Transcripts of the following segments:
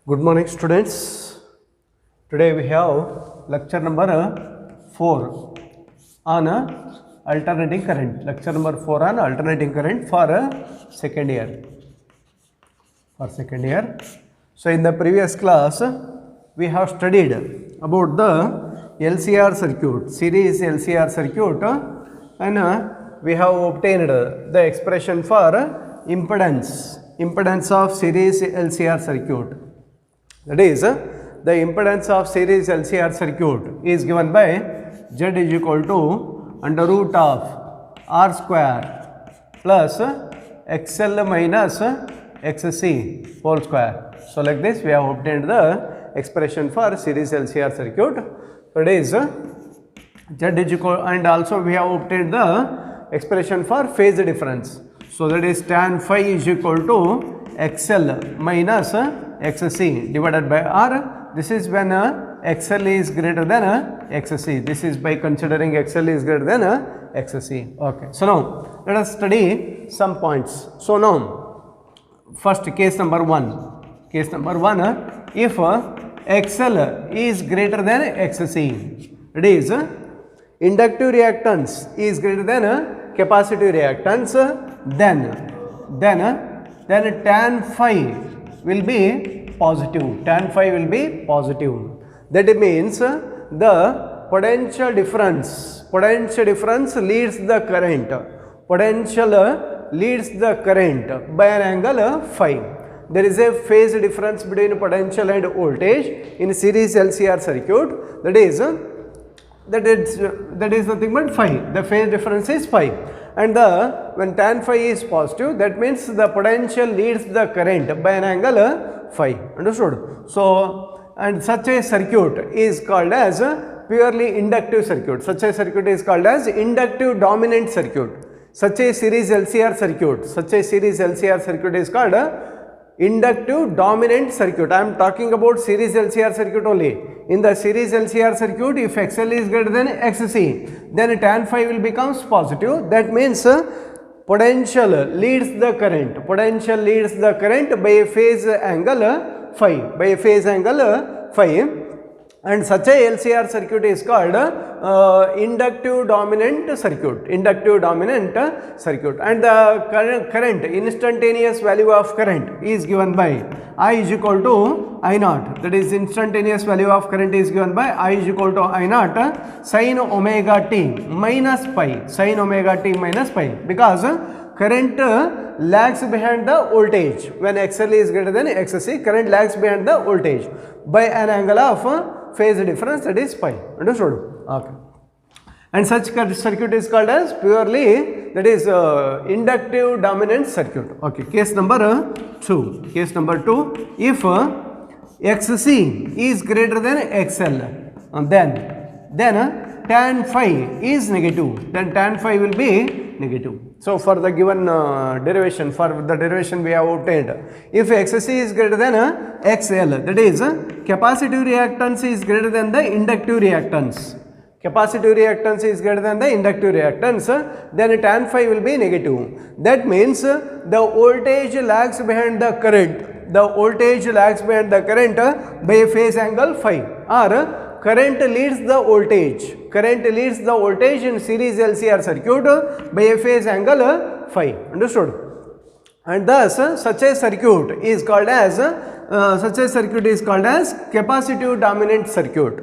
Good morning, students. Today we have lecture number 4 on alternating current. Lecture number 4 on alternating current for second year. So in the previous class we have studied about the LCR circuit, series LCR circuit, and we have obtained the expression for impedance of series LCR circuit. That is, the impedance of series LCR circuit is given by Z is equal to under root of R square plus XL minus XC whole square. So like this we have obtained the expression for series LCR circuit. That is, Z is equal, and also we have obtained the expression for phase difference. So that is tan phi is equal to XL minus XC divided by R. This is when XL is greater than XC. This is by considering XL is greater than XC. Okay. So now let us study some points. So now first case number 1. Case number 1, if XL is greater than XC, it is inductive reactance is greater than capacitive reactance, then tan phi will be positive. Tan phi will be positive. That means the potential difference leads the current. Potential leads the current by an angle phi. There is a phase difference between potential and voltage in series LCR circuit. That is nothing but phi. The phase difference is phi. And when tan phi is positive, that means the potential leads the current by an angle phi. Understood? So, and such a circuit is called as purely inductive circuit. Such a circuit is called as inductive dominant circuit. Such a series LCR circuit is called inductive dominant circuit. I am talking about series LCR circuit only. In the series LCR circuit, if XL is greater than XC, then tan phi will becomes positive. That means potential leads the current. Potential leads the current by a phase angle phi. And such a LCR circuit is called inductive dominant circuit. And the current, instantaneous value of current is given by I is equal to I naught. That is, instantaneous value of current is given by I is equal to I naught sin omega t minus pi. Because current lags behind the voltage. When XL is greater than XC, current lags behind the voltage by an angle of phase difference, that is pi. Understood? Okay. And such circuit is called as purely, that is inductive dominant circuit. Okay. Case number 2. If XC is greater than XL, then tan phi is negative. Then tan phi will be negative. So for the given derivation we have obtained, if XC is greater than XL, that is capacitive reactance is greater than the inductive reactance. Then tan phi will be negative. That means the voltage lags behind the current. By a phase angle phi, or current leads the voltage in series LCR circuit by a phase angle phi. Understood? And thus such a circuit is called as capacitive dominant circuit.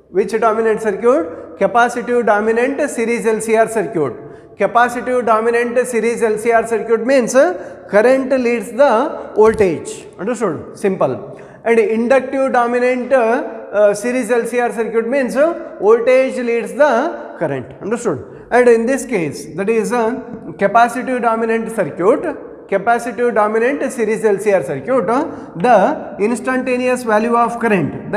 Which dominant circuit? Capacitive dominant series LCR circuit. Capacitive dominant series LCR circuit means current leads the voltage. Understood? Simple. And inductive dominant series LCR circuit means voltage leads the current. Understood? And in this case, that is capacitive dominant series LCR circuit, the instantaneous value of current,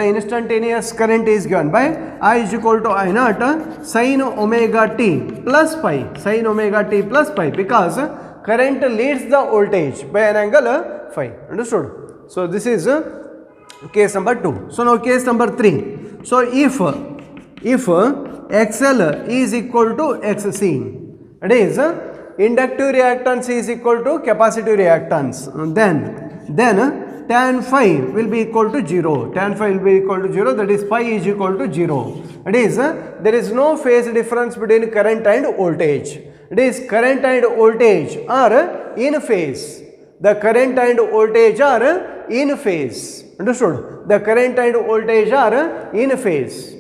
is given by I is equal to I naught sin omega t plus pi, because current leads the voltage by an angle phi. Understood? So this is case number 2. So now case number 3. So if XL is equal to XC, it is inductive reactance is equal to capacitive reactance. Then tan phi will be equal to 0. Tan phi will be equal to 0, that is phi is equal to 0. That is, there is no phase difference between current and voltage. It is current and voltage are in phase. The current and voltage are in phase. Understood? The current and voltage are in phase.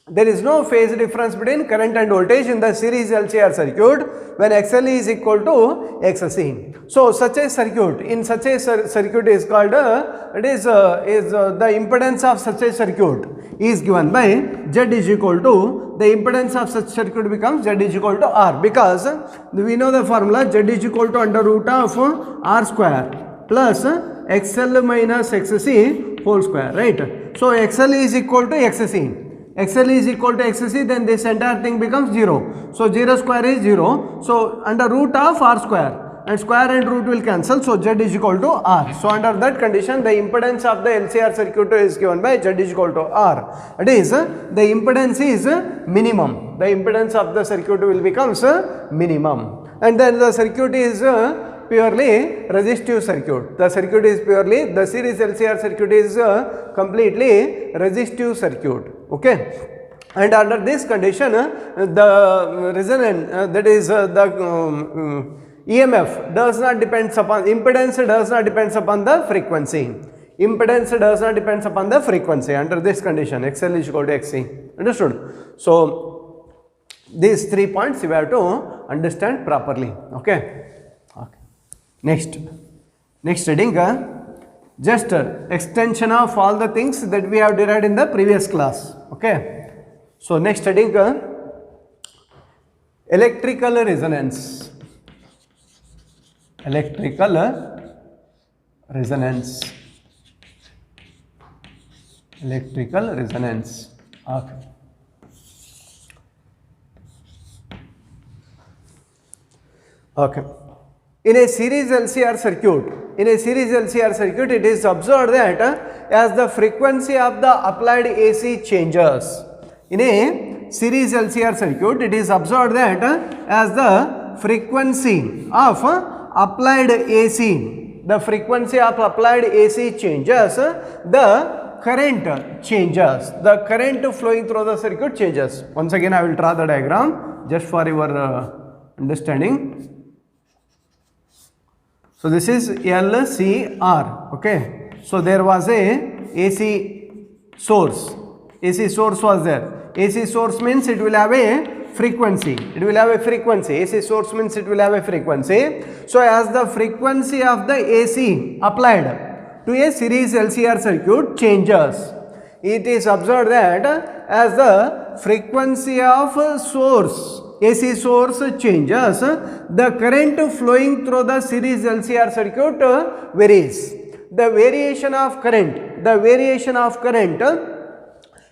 There is no phase difference between current and voltage in the series LCR circuit when XL is equal to XC. So such a circuit, in such a circuit is called, the impedance of such a circuit is given by Z is equal to, the impedance of such circuit becomes Z is equal to R, because we know the formula Z is equal to under root of R square plus XL minus XC whole square, right? So XL is equal to XC. XL is equal to XC, then this entire thing becomes 0. So 0 square is 0. So under root of R square, and square and root will cancel. So Z is equal to R. So under that condition, the impedance of the LCR circuit is given by Z is equal to R. It is, the impedance is minimum. The impedance of the circuit will becomes minimum. And then the circuit is purely resistive circuit. The circuit is purely, the series LCR circuit is completely resistive circuit. Okay. And under this condition, the resonance, that is the EMF does not depend upon, impedance does not depend upon the frequency. Impedance does not depend upon the frequency under this condition, XL is equal to XC. Understood? So these 3 points you have to understand properly. Okay. Okay. Next heading, just extension of all the things that we have derived in the previous class. Okay. So next heading, electrical resonance. Electrical resonance. Electrical resonance. Okay. Okay. In a series LCR circuit, it is observed that as the frequency of the applied AC changes. In a series LCR circuit, it is observed that as the frequency of applied AC, the frequency of applied AC changes, the current changes, the current flowing through the circuit changes. Once again, I will draw the diagram just for your understanding. So this is LCR, okay. So there was a AC source. AC source was there. AC source means it will have a frequency. It will have a frequency. AC source means it will have a frequency. So as the frequency of the AC applied to a series LCR circuit changes, it is observed that as the frequency of source, AC source changes, the current flowing through the series LCR circuit varies. The variation of current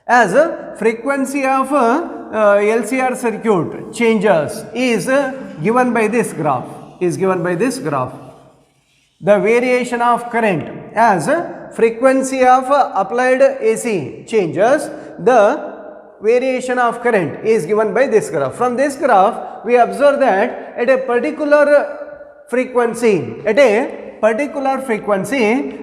as frequency of LCR circuit changes is given by this graph. The variation of current as frequency of applied AC changes, the variation of current is given by this graph. From this graph, we observe that at a particular frequency,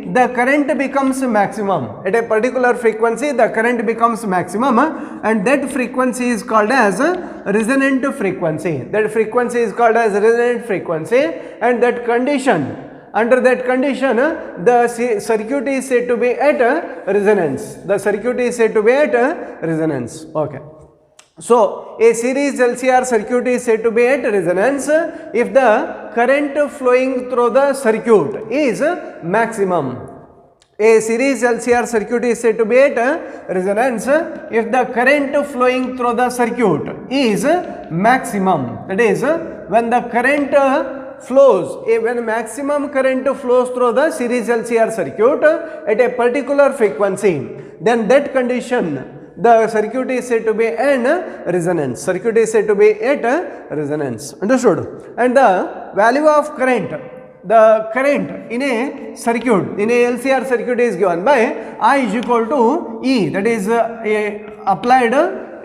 the current becomes maximum. At a particular frequency, the current becomes maximum, and that frequency is called as resonant frequency. That frequency is called as resonant frequency, and that condition, under that condition, the circuit is said to be at resonance. The circuit is said to be at resonance. Okay. So a series LCR circuit is said to be at resonance if the current flowing through the circuit is maximum. A series LCR circuit is said to be at resonance if the current flowing through the circuit is maximum. That is, when the current flows, when maximum current flows through the series LCR circuit at a particular frequency, then that condition, the circuit is said to be in resonance. Circuit is said to be at resonance. Understood? And the value of current, the current in a circuit, in a LCR circuit is given by I is equal to E, that is applied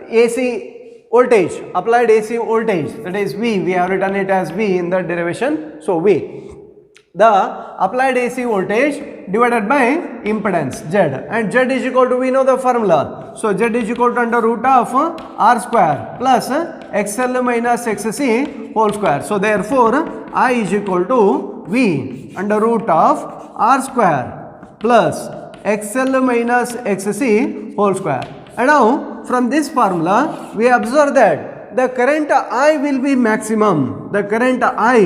AC voltage, applied AC voltage, that is V, we have written it as V in the derivation, so V. The applied AC voltage divided by impedance Z, and Z is equal to, we know the formula, so Z is equal to under root of R square plus XL minus XC whole square. So therefore I is equal to V under root of R square plus XL minus XC whole square. And now from this formula we observe that the current I will be maximum, the current I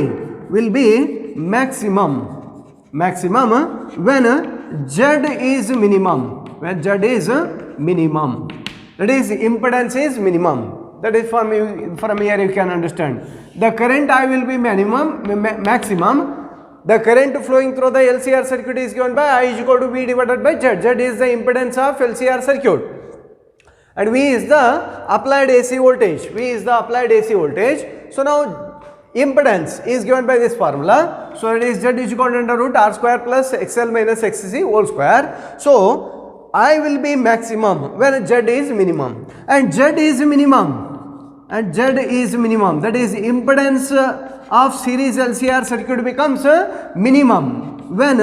will be maximum when Z is minimum, when Z is minimum, that is impedance is minimum. That is from here you can understand. The current I will be maximum. The current flowing through the LCR circuit is given by I is equal to V divided by Z. Z is the impedance of LCR circuit. And V is the applied AC voltage. V is the applied AC voltage. So now impedance is given by this formula. So it is Z is equal to under root R square plus XL minus XC whole square. So I will be maximum when Z is minimum, and Z is minimum, and Z is minimum, that is impedance of series LCR circuit becomes minimum when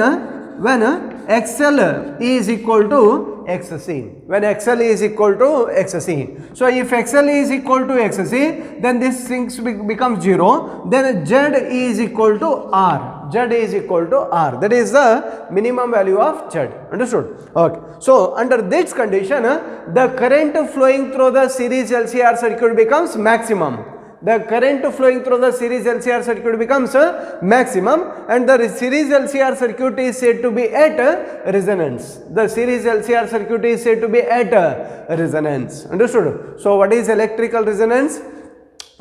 XL is equal to XC, when XL is equal to XC. So if XL is equal to XC, then this things becomes 0, then Z is equal to R, Z is equal to R, that is the minimum value of Z, understood? Okay. So under this condition, the current flowing through the series LCR circuit becomes maximum. The current flowing through the series LCR circuit becomes maximum, and the series LCR circuit is said to be at resonance. The series LCR circuit is said to be at resonance, understood? So what is electrical resonance?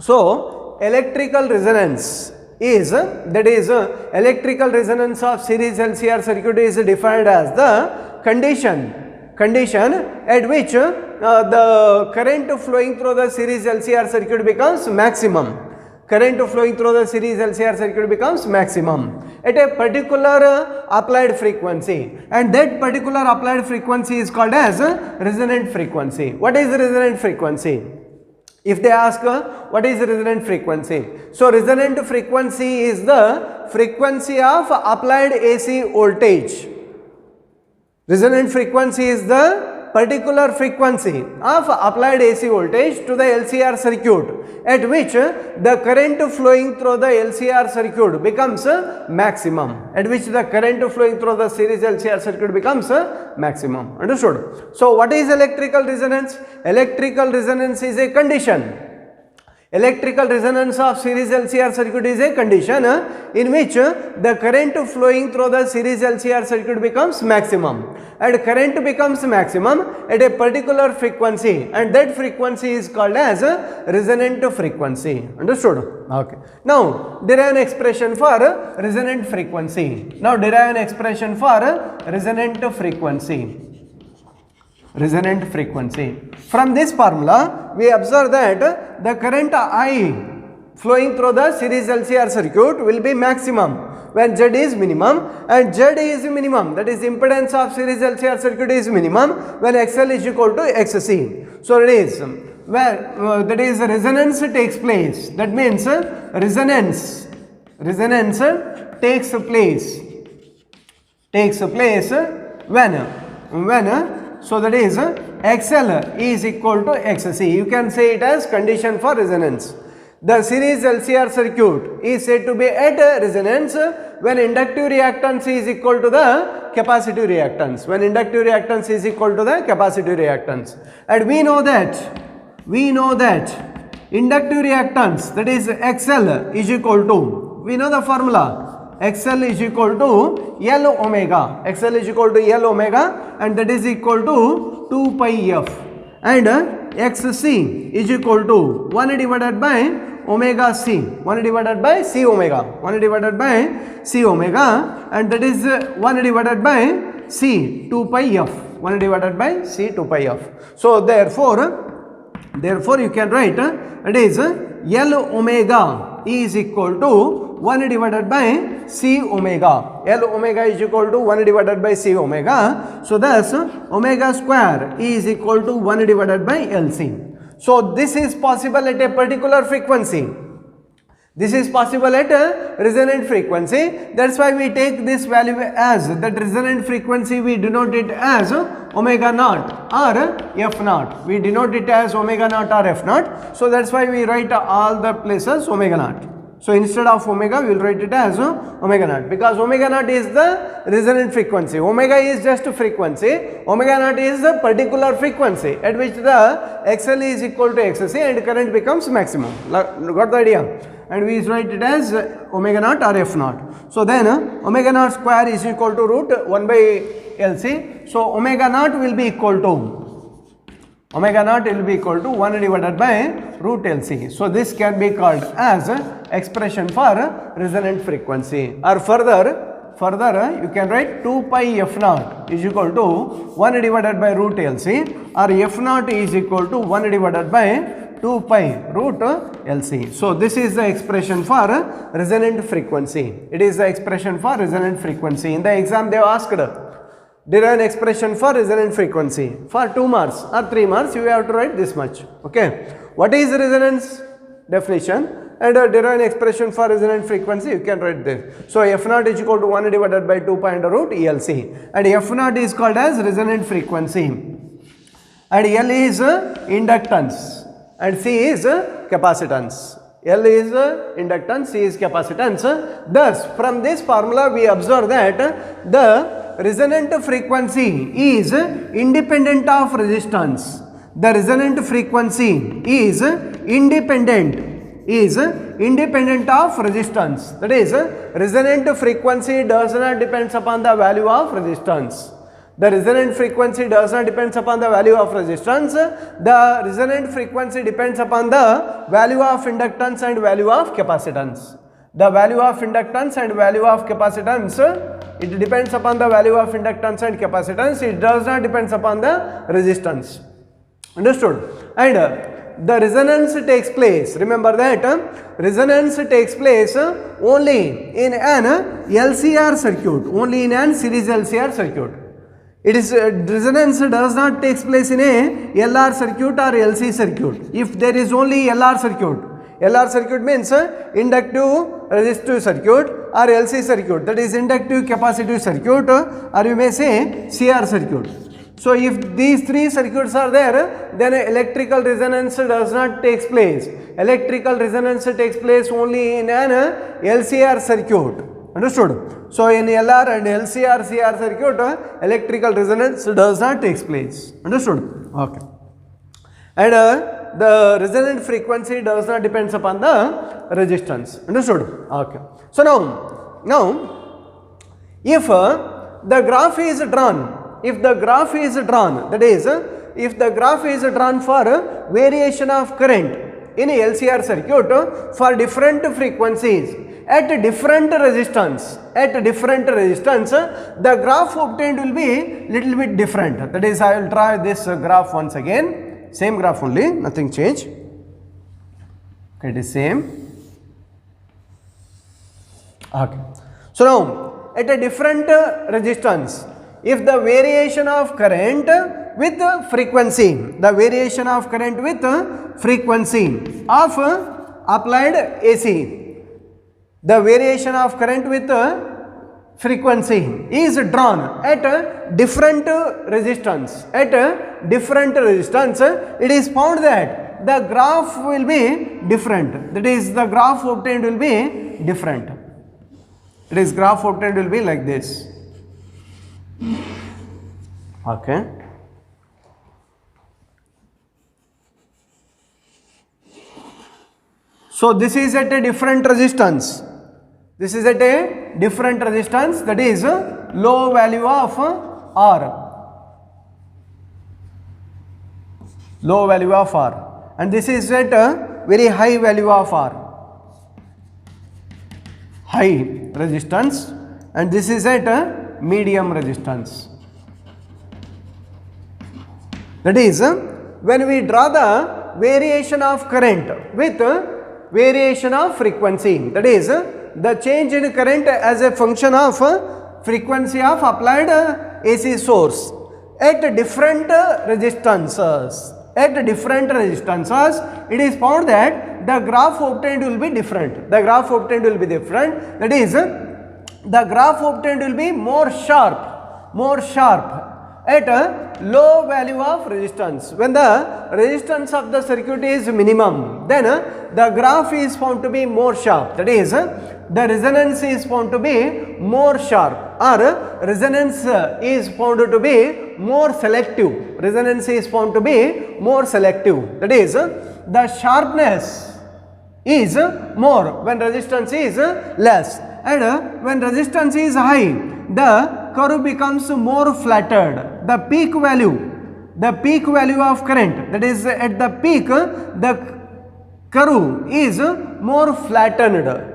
So electrical resonance is, that is electrical resonance of series LCR circuit is defined as the condition at which the current flowing through the series LCR circuit becomes maximum. Current flowing through the series LCR circuit becomes maximum at a particular applied frequency, and that particular applied frequency is called as resonant frequency. What is resonant frequency? If they ask what is resonant frequency, so resonant frequency is the frequency of applied AC voltage. Resonant frequency is the particular frequency of applied AC voltage to the LCR circuit at which the current flowing through the LCR circuit becomes maximum, at which the current flowing through the series LCR circuit becomes maximum, understood? So what is electrical resonance? Electrical resonance is a condition. Electrical resonance of series LCR circuit is a condition in which the current flowing through the series LCR circuit becomes maximum, and current becomes maximum at a particular frequency, and that frequency is called as resonant frequency, understood? Okay. Now derive an expression for resonant frequency. Now derive an expression for resonant frequency. Resonant frequency. From this formula, we observe that the current I flowing through the series LCR circuit will be maximum when Z is minimum, and Z is minimum, that is impedance of series LCR circuit is minimum when XL is equal to XC. So it is where that is resonance takes place. That means resonance takes place when so that is XL is equal to XC. You can say it as condition for resonance. The series LCR circuit is said to be at resonance when inductive reactance is equal to the capacitive reactance. When inductive reactance is equal to the capacitive reactance. And we know that inductive reactance, that is XL is equal to, we know the formula, XL is equal to L omega, XL is equal to L omega, and that is equal to 2 pi F, and XC is equal to 1 divided by omega C, 1 divided by C omega, 1 divided by C omega, and that is 1 divided by C 2 pi F, 1 divided by C 2 pi F. So therefore you can write it is L omega is equal to 1 divided by C omega. L omega is equal to 1 divided by C omega. So thus omega square is equal to 1 divided by LC. So this is possible at a particular frequency. This is possible at a resonant frequency. That's why we take this value as that resonant frequency. We denote it as omega naught or f naught. We denote it as omega naught or f naught. So that's why we write all the places omega naught. So instead of omega, we will write it as omega naught, because omega naught is the resonant frequency. Omega is just a frequency. Omega naught is the particular frequency at which the XL is equal to XC and current becomes maximum. Got the idea? And we write it as omega naught or f naught. So then omega naught square is equal to root 1 by LC. So omega naught will be equal to 1 divided by root LC. So this can be called as expression for resonant frequency. Or further you can write 2 pi f naught is equal to 1 divided by root LC, or f naught is equal to 1 divided by 2 pi root LC. So this is the expression for resonant frequency. It is the expression for resonant frequency. In the exam they have asked, derive an expression for resonant frequency. For 2 marks or 3 marks you have to write this much. Okay. What is resonance definition? And derive an expression for resonant frequency, you can write this. So f naught is equal to 1 divided by 2 pi under root ELC, and f naught is called as resonant frequency, and L is inductance and C is capacitance. L is inductance, C is capacitance. Thus from this formula we observe that the resonant frequency is independent of resistance. The resonant frequency is independent of resistance. That is, resonant frequency does not depend upon the value of resistance. The resonant frequency does not depend upon the value of resistance. The resonant frequency depends upon the value of inductance and value of capacitance. The value of inductance and value of capacitance, it depends upon the value of inductance and capacitance. It does not depend upon the resistance. Understood? And the resonance takes place, remember that resonance takes place only in an LCR circuit, only in an series LCR circuit. It is resonance does not take place in a LR circuit or LC circuit. If there is only LR circuit means inductive resistive circuit, or LC circuit, that is inductive capacitive circuit, or you may say CR circuit. So if these three circuits are there, then electrical resonance does not take place. Electrical resonance takes place only in an LCR circuit. Understood? So in LR and LCR CR circuit, electrical resonance does not take place. Understood? Okay. And the resonant frequency does not depend upon the resistance. Understood? Okay. So now if the graph is drawn, that is, if the graph is drawn for variation of current in a LCR circuit for different frequencies at different resistance, the graph obtained will be little bit different. That is, I will try this graph once again, same graph only, nothing change. Okay, it is same. Okay. So now at a different resistance, if the variation of current with frequency, of applied AC, the variation of current with frequency is drawn at different resistance, it is found that the graph will be different. That is, the graph obtained will be different. It is graph obtained will be like this. Okay. So this is at a different resistance. That is low value of R. And this is at a very high value of R. High resistance. And this is at a medium resistance. That is, when we draw the variation of current with variation of frequency, that is, the change in current as a function of frequency of applied AC source at different resistances. at different resistances, it is found that the graph obtained will be different. The graph obtained will be different. That is, the graph obtained will be more sharp at a low value of resistance. When the resistance of the circuit is minimum, then the graph is found to be more sharp. That is, the resonance is found to be more sharp, or resonance is found to be more selective. Resonance is found to be more selective. That is, the sharpness is more when resistance is less, and when resistance is high, the curve becomes more flattered. The peak value of current, that is, at the peak, the curve is more flattened.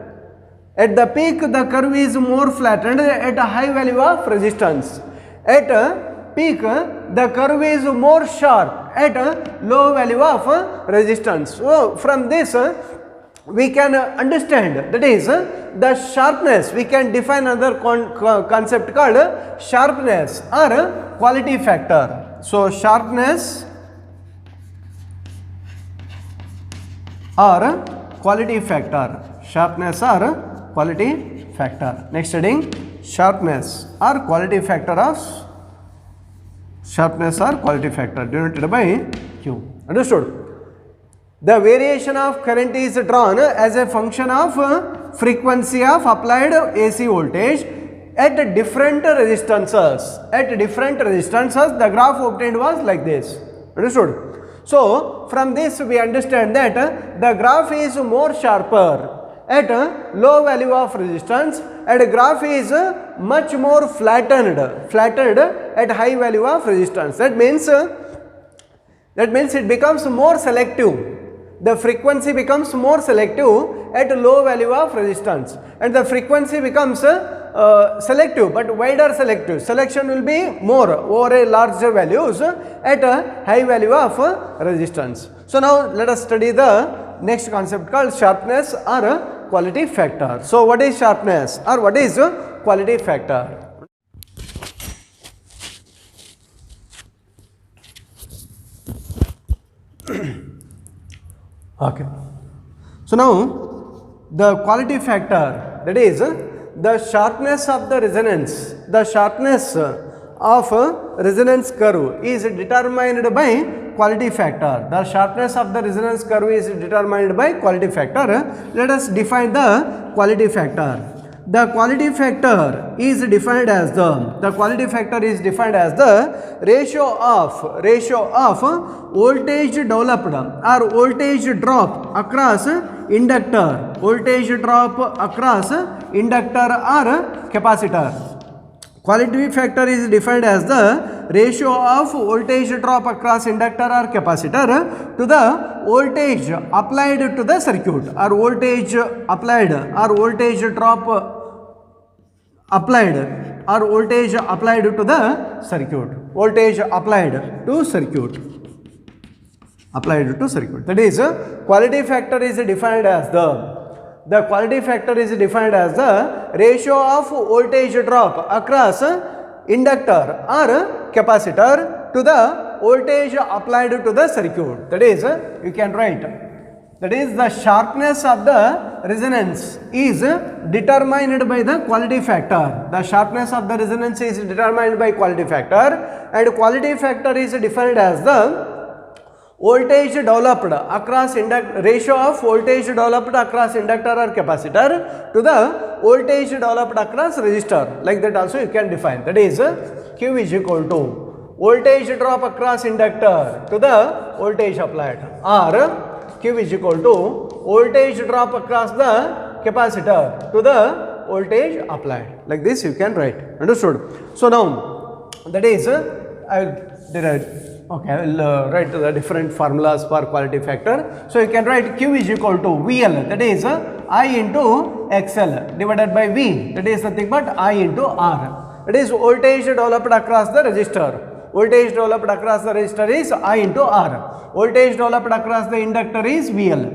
At the peak, the curve is more flattened at a high value of resistance. At a peak, the curve is more sharp at a low value of resistance. So, from this, we can understand, that is, the sharpness. We can define another concept called sharpness or quality factor. So, sharpness or quality factor. Sharpness or quality factor. Next heading, sharpness or quality factor of denoted by Q. Understood? The variation of current is drawn as a function of frequency of applied AC voltage at different resistances. At different resistances, the graph obtained was like this. Understood? So, from this we understand that the graph is more sharper at a low value of resistance, and graph is much more flattened at high value of resistance. That means it becomes more selective. The frequency becomes more selective at a low value of resistance, and the frequency becomes selective, but wider selective. Selection will be more over a larger values at a high value of resistance. So, now let us study the next concept called sharpness or quality factor. So, what is sharpness or what is quality factor? Okay. So, now the quality factor, that is, the sharpness of the resonance, the sharpness of resonance curve is determined by quality factor. The sharpness of the resonance curve is determined by quality factor. Let us define the quality factor. The quality factor is defined as the ratio of voltage developed or voltage drop across inductor, or capacitor. Quality factor is defined as the ratio of voltage drop across inductor or capacitor to the voltage applied to the circuit, or voltage applied or voltage drop applied or voltage applied to the circuit. Voltage applied to circuit. That is, quality factor is defined as the quality factor is defined as the ratio of voltage drop across inductor or capacitor to the voltage applied to the circuit. That is, you can write, that is, the sharpness of the resonance is determined by the quality factor. The sharpness of the resonance is determined by quality factor, and quality factor is defined as the voltage developed across ratio of voltage developed across inductor or capacitor to the voltage developed across resistor. Like that also you can define. That is, Q is equal to voltage drop across inductor to the voltage applied, or Q is equal to voltage drop across the capacitor to the voltage applied. Like this you can write. Understood? So, now that is, I will derive. Okay, I will write the different formulas for quality factor. So, you can write Q is equal to VL, that is I into XL divided by V, that is nothing but I into R. That is voltage developed across the resistor. Voltage developed across the resistor is I into R. Voltage developed across the inductor is VL.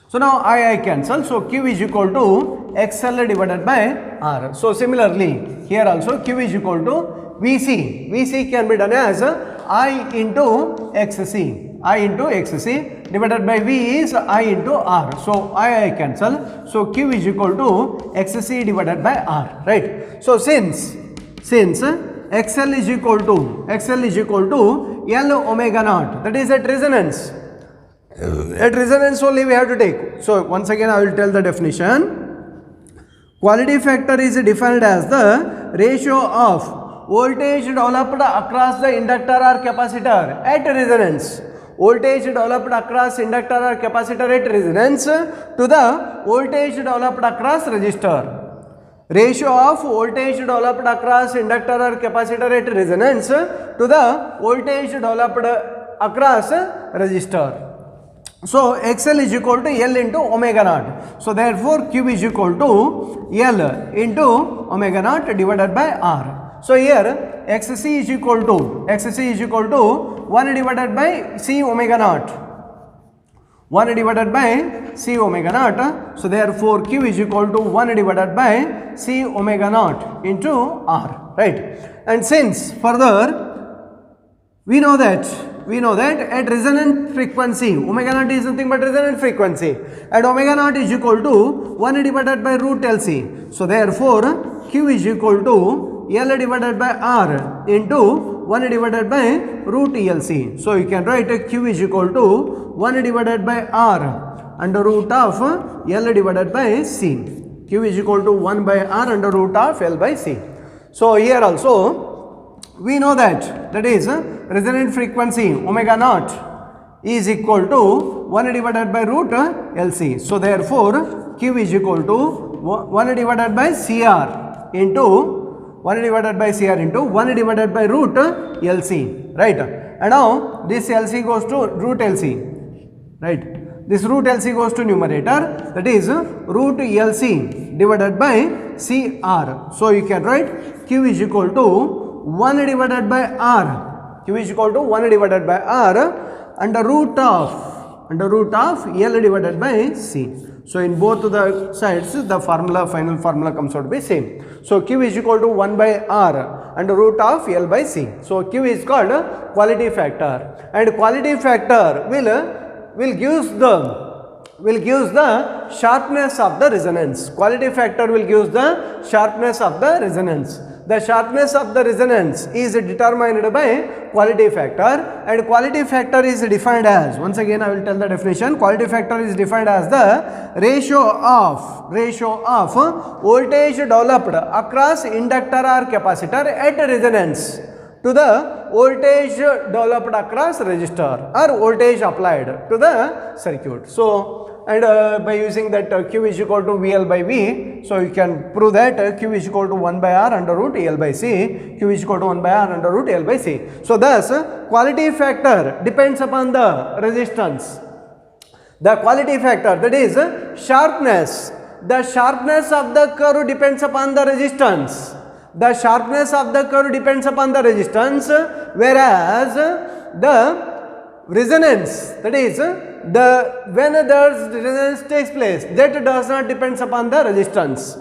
So, now I cancel. So, Q is equal to XL divided by R. So, similarly, here also Q is equal to VC. VC can be done as I into XC. I into XC divided by V is I into R. So I cancel. So Q is equal to XC divided by R. Right. So since XL is equal to L omega naught, that is at resonance. At resonance only we have to take. So once again I will tell the definition. Quality factor is defined as the ratio of voltage developed across the inductor or capacitor at resonance. Voltage developed across inductor or capacitor at resonance to the voltage developed across resistor. Ratio of voltage developed across inductor or capacitor at resonance to the voltage developed across resistor. So XL is equal to L into omega naught. So therefore Q is equal to L into omega naught divided by R. So here XC is equal to 1 divided by C omega naught. 1 divided by C omega naught. So therefore Q is equal to 1 divided by C omega naught into R. Right. And since further we know that at resonant frequency, omega naught is nothing but resonant frequency, and omega naught is equal to 1 divided by root LC. So therefore Q is equal to L divided by R into 1 divided by root LC. So you can write Q is equal to 1 divided by R under root of L divided by C. Q is equal to 1 by R under root of L by C. So here also we know that is resonant frequency omega naught is equal to 1 divided by root LC. So therefore Q is equal to 1 divided by CR into 1 divided by CR into 1 divided by root LC, right? And now this LC goes to root LC, right? This root LC goes to numerator, that is root LC divided by CR. So you can write Q is equal to 1 divided by R. Q is equal to 1 divided by R under root of L divided by C. So in both the sides the final formula comes out to be same. So Q is equal to 1 by R under root of L by C. So Q is called quality factor, and quality factor will give the sharpness of the resonance. Quality factor will give the sharpness of the resonance. The sharpness of the resonance is determined by quality factor, and quality factor is defined as, once again I will tell the definition, quality factor is defined as the ratio of voltage developed across inductor or capacitor at resonance to the voltage developed across resistor or voltage applied to the circuit. So and by using that Q is equal to VL by V, so you can prove that Q is equal to 1 by R under root L by C, Q is equal to 1 by R under root L by C. So thus quality factor depends upon the resistance. The quality factor, that is sharpness. The sharpness of the curve depends upon the resistance. The sharpness of the curve depends upon the resistance, whereas the resonance, that is when the resonance takes place, that does not depends upon the resistance.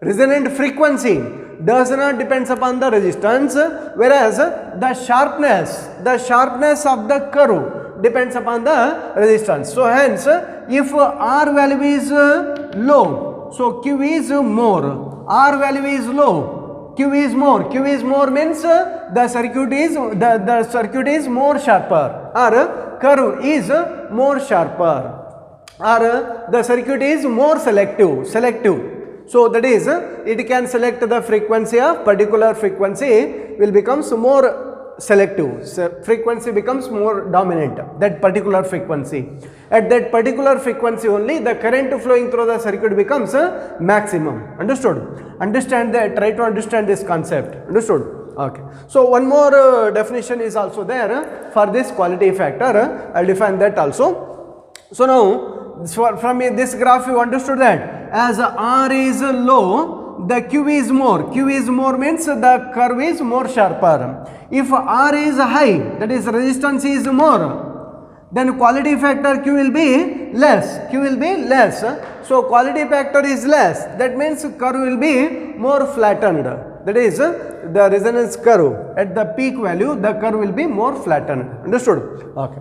Resonant frequency does not depends upon the resistance, whereas the sharpness of the curve depends upon the resistance. So hence if R value is low, so Q is more, R value is low, Q is more. Q is more means the circuit is more sharper, or curve is more sharper, or the circuit is more selective. So that is it can select the frequency of particular frequency will becomes more selective. So frequency becomes more dominant, that particular frequency. At that particular frequency only the current flowing through the circuit becomes maximum. Understood? Understand that, try to understand this concept. Understood? Okay. So one more definition is also there for this quality factor. I will define that also. So now from this graph you understood that as R is low, the Q is more. Q is more means the curve is more sharper. If R is high, that is resistance is more, then quality factor Q will be less. Q will be less. So quality factor is less. That means curve will be more flattened. That is the resonance curve. At the peak value, the curve will be more flattened. Understood? Okay.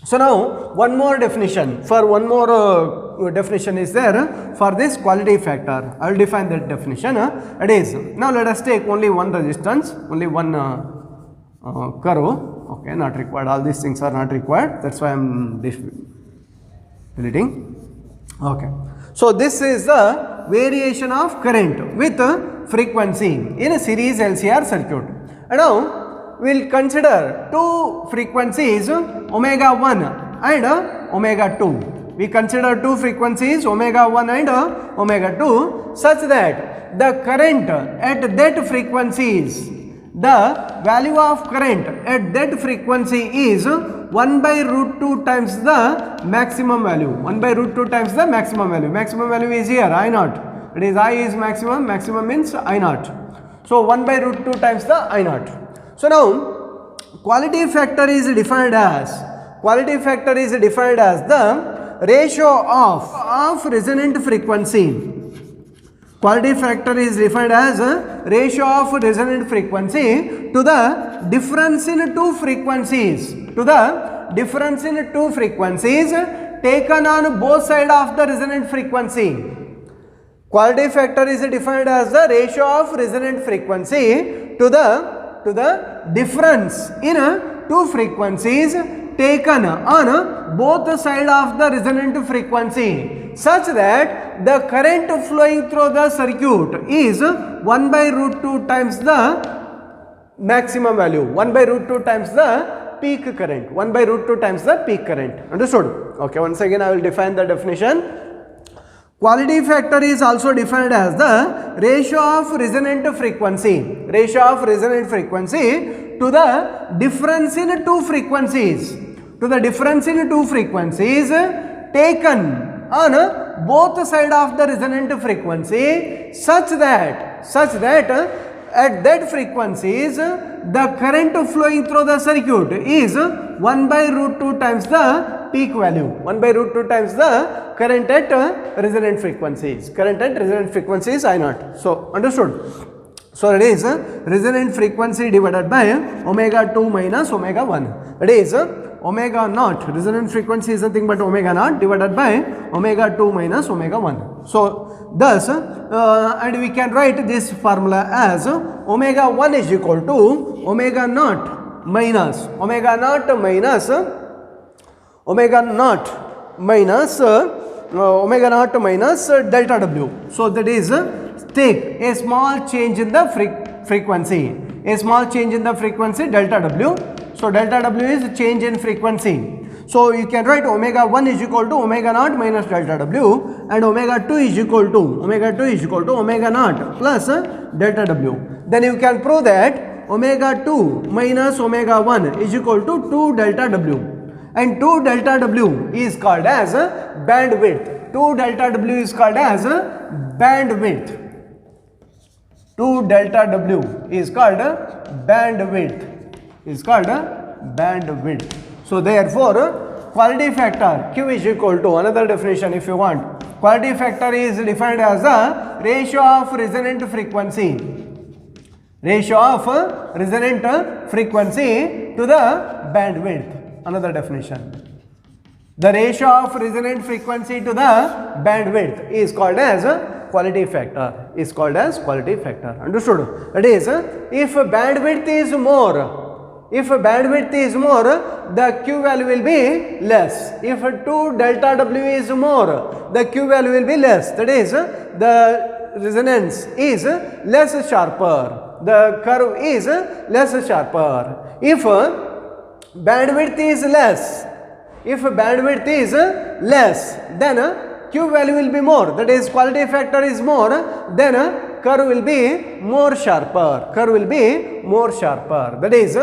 So now one more definition. For one more definition is there for this quality factor. I will define that definition. It is, now let us take only one resistance, only one curve. Okay, not required. All these things are not required. That's why I am deleting. Okay. So this is the variation of current with frequency in a series LCR circuit. And now we will consider two frequencies omega 1 and omega 2. We consider two frequencies omega 1 and omega 2 such that the current at that frequencies, the value of current at that frequency is 1 by root 2 times the maximum value. 1 by root 2 times the maximum value. Maximum value is here, I naught. It is I is maximum, maximum means I naught. So 1 by root 2 times the I naught. So now quality factor is defined as the ratio of resonant frequency. Quality factor is defined as a ratio of resonant frequency to the difference in two frequencies. Taken on both sides of the resonant frequency. Quality factor is defined as the ratio of resonant frequency to the difference in two frequencies taken on both sides of the resonant frequency, such that the current flowing through the circuit is 1 by root 2 times the maximum value, 1 by root 2 times the peak current, 1 by root 2 times the peak current. Understood? Okay, once again I will define the definition. Quality factor is also defined as the ratio of resonant frequency, to the difference in two frequencies, taken on both sides of the resonant frequency, such that at that frequencies the current flowing through the circuit is 1 by root 2 times the peak value, 1 by root 2 times the current at resonant frequencies, I naught. So understood? So it is resonant frequency divided by omega 2 minus omega 1. It is omega naught, resonant frequency is nothing but omega naught divided by omega 2 minus omega 1. So thus and we can write this formula as omega 1 is equal to omega naught minus delta W. So that is take a small change in the frequency, delta W. So delta W is change in frequency. So you can write omega 1 is equal to omega naught minus delta W, and omega 2 is equal to omega naught plus delta W. Then you can prove that omega 2 minus omega 1 is equal to 2 delta W, and 2 delta W is called as bandwidth. 2 delta W is called as bandwidth. 2 delta W is called bandwidth. So therefore quality factor Q is equal to, another definition if you want, quality factor is defined as the ratio of resonant frequency to the bandwidth. Another definition. The ratio of resonant frequency to the bandwidth is called as quality factor. Understood? That is, if bandwidth is more, the Q value will be less. If 2 delta W is more, the Q value will be less. That is, the resonance is less sharper. The curve is less sharper. If bandwidth is less, then Q value will be more. That is, quality factor is more, then curve will be more sharper. That is,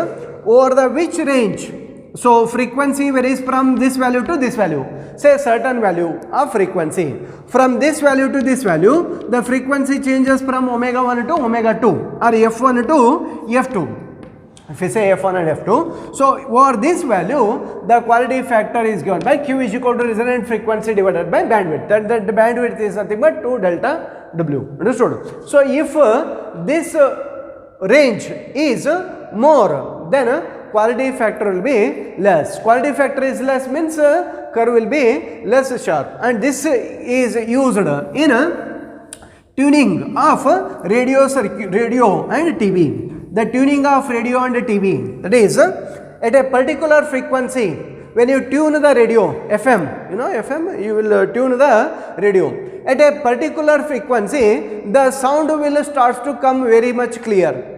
over the which range? So frequency varies from this value to this value. Say certain value of frequency. From this value to this value, the frequency changes from omega 1 to omega 2 or F1 to F2. if we say F1 and F2. So over this value, the quality factor is given by Q is equal to resonant frequency divided by bandwidth. That the bandwidth is nothing but 2 delta W. Understood? So if this range is more, then quality factor will be less. Quality factor is less means curve will be less sharp, and this is used in tuning of radio and TV. The tuning of radio and TV, that is at a particular frequency, when you tune the radio FM, you know FM, you will tune the radio at a particular frequency, the sound will start to come very much clear.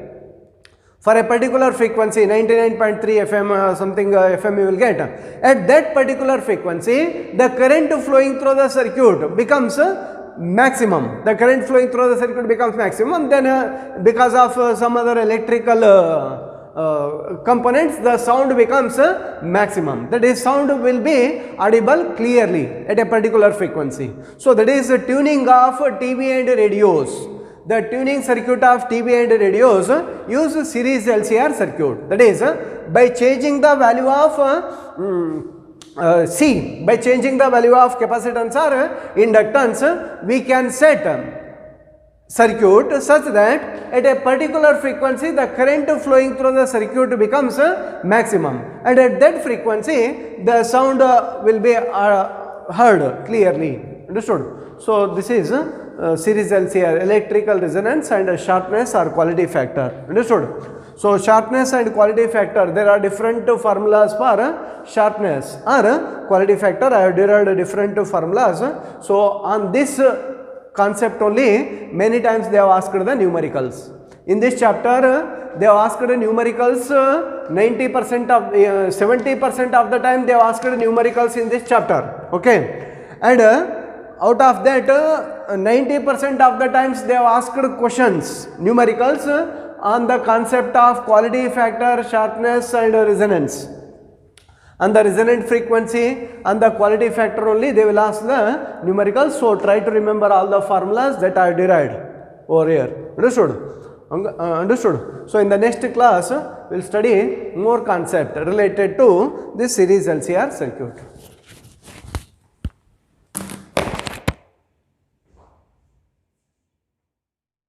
For a particular frequency, 99.3 FM something FM you will get. At that particular frequency, the current flowing through the circuit becomes maximum. The current flowing through the circuit becomes maximum. Then because of some other electrical components, the sound becomes maximum. That is, sound will be audible clearly at a particular frequency. So that is tuning of TV and radios. The tuning circuit of TV and radios use series LCR circuit. That is, by changing the value of C, by changing the value of capacitance or inductance, we can set circuit such that at a particular frequency the current flowing through the circuit becomes maximum, and at that frequency the sound will be heard clearly. Understood? So this is series LCR, electrical resonance, and sharpness or quality factor. Understood? So sharpness and quality factor, there are different formulas for sharpness or quality factor. I have derived different formulas. So on this concept only, many times they have asked the numericals. In this chapter, they have asked the numericals 90% of 70% of the time they have asked numericals in this chapter. Okay, and out of that 90% of the times they have asked questions, numericals, on the concept of quality factor, sharpness and resonance. And the resonant frequency and the quality factor only they will ask the numericals. So try to remember all the formulas that are derived over here. Understood? Understood? So in the next class we will study more concept related to this series LCR circuit.